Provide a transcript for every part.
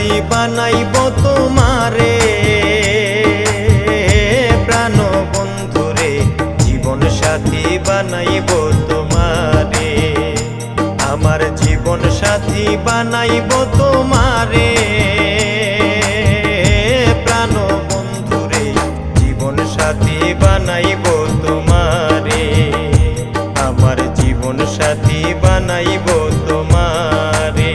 সাথী বানাইব তোমারে, প্রাণ বন্ধুরে জীবন সাথী বানাইব তোমারে, আমার জীবন সাথী বানাইব তোমারে, প্রাণ বন্ধুরে জীবন সাথী বানাইব তোমারে, আমার জীবন সাথী বানাইব তোমারে।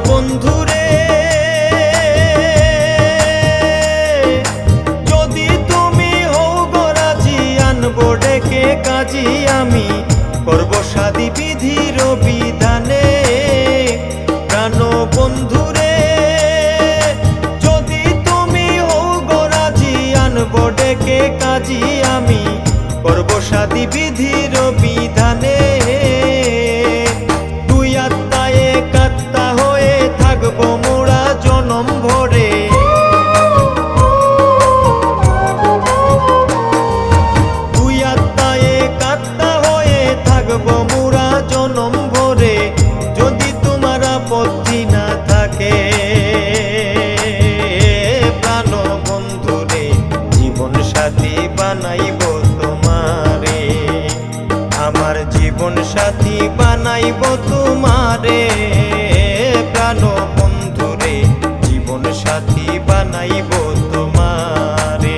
বন্ধুরে যদি তুমি হও গরাজি, আনবো ডেকে কাজী আমি, করব শাদী বিধির বিধানে। প্রাণ বন্ধুরে যদি তুমি হও গরাজি, আনবো ডেকে কাজী আমি, করব শাদী বিধির বিধানে। দুই আত্মায় এক আত্মা হয়ে থাকবো মোরা জনম ভরে, দুই আত্মায় এক আত্মা হয়ে থাকবো মোরা জনম ভরে, যদি তোমার আপত্তি না থাকে। প্রাণ বন্ধুরে জীবন সাথী বানাইব তোমারে, আমার জীবন সাথী বানাইব তোমারে, প্রাণ বন্ধুরে জীবন সাথী বানাইব তোমারে।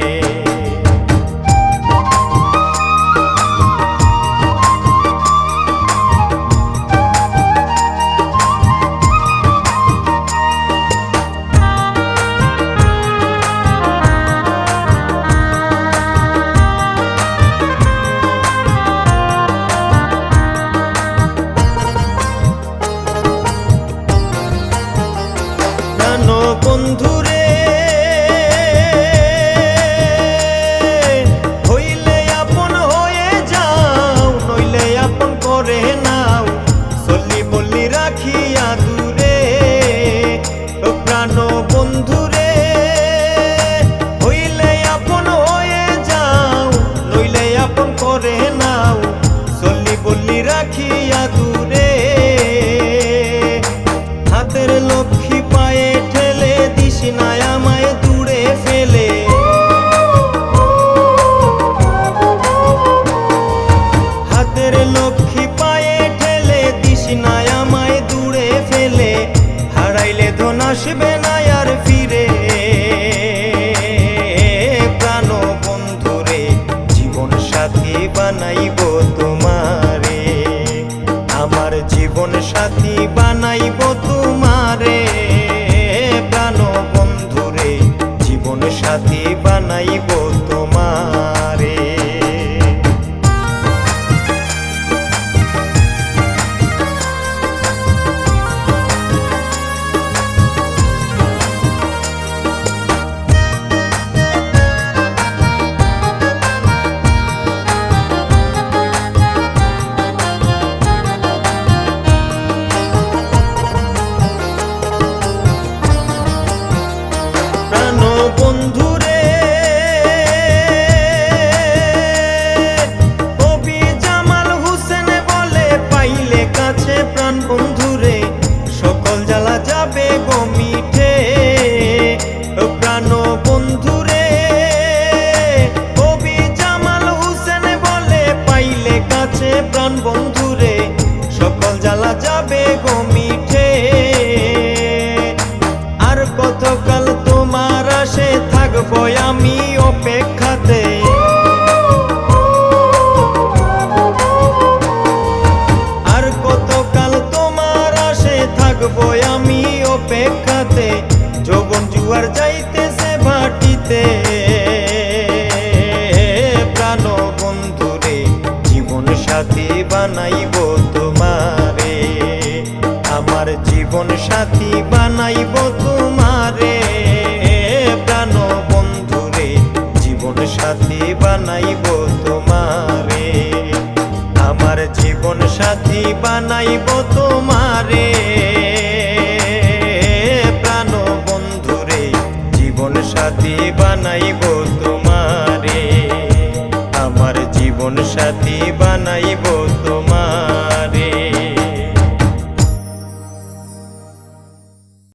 বন্ধুরে হইলে আপন হয়ে যাও, নইলে আপন করে নাও, চল্লি বল্লি রাখিয়া দূরে। প্রাণ বন্ধুরে হইলে আপন হয়ে যাও, নইলে আপন করে নাও, চল্লি বল্লি রাখিয়া দূরে। হাতের লক্ষ্মী পায়ে ঠেলে দিস না আমায় দূরে ফেলে, হাতের লক্ষ্মী পায়ে ঠেলে দিস না আমায় দূরে ফেলে, হারাইলে ধন আসবে না আর ফিরে। প্রাণ বন্ধুরে জীবন সাথী বানাইব তোমারে, আমার জীবন সাথী বানাইব তোমারে, প্রাণ বন্ধুরে জীবন সাথী বানাইব তোমারে। বন্ধুরে কবি জামাল হোসেন বলে, পাইলে কাছে প্রাণ বন্ধুরে সকল জ্বালা যাবে গো মিঠে। প্রাণ বন্ধুরে কবি জামাল হোসেন বলে, পাইলে কাছে প্রাণ বন্ধুরে সকল জ্বালা যাবে গো মিঠে। আর কতকাল তোমার আসে থাকবো আমি অপেক্ষাতে, আর কতকাল তোমার আসে থাকবো আমি অপেক্ষাতে, যৌবন জুয়ার যাইতেছে ভাটিতে। প্রাণ বন্ধুরে জীবন সাথী বানাইব তোমারে, আমার জীবন সাথী বানাইব তোমারে, প্রাণ বন্ধুরে জীবন বানাইব তোমারে, আমার জীবন সাথী বানাইব তোমারে।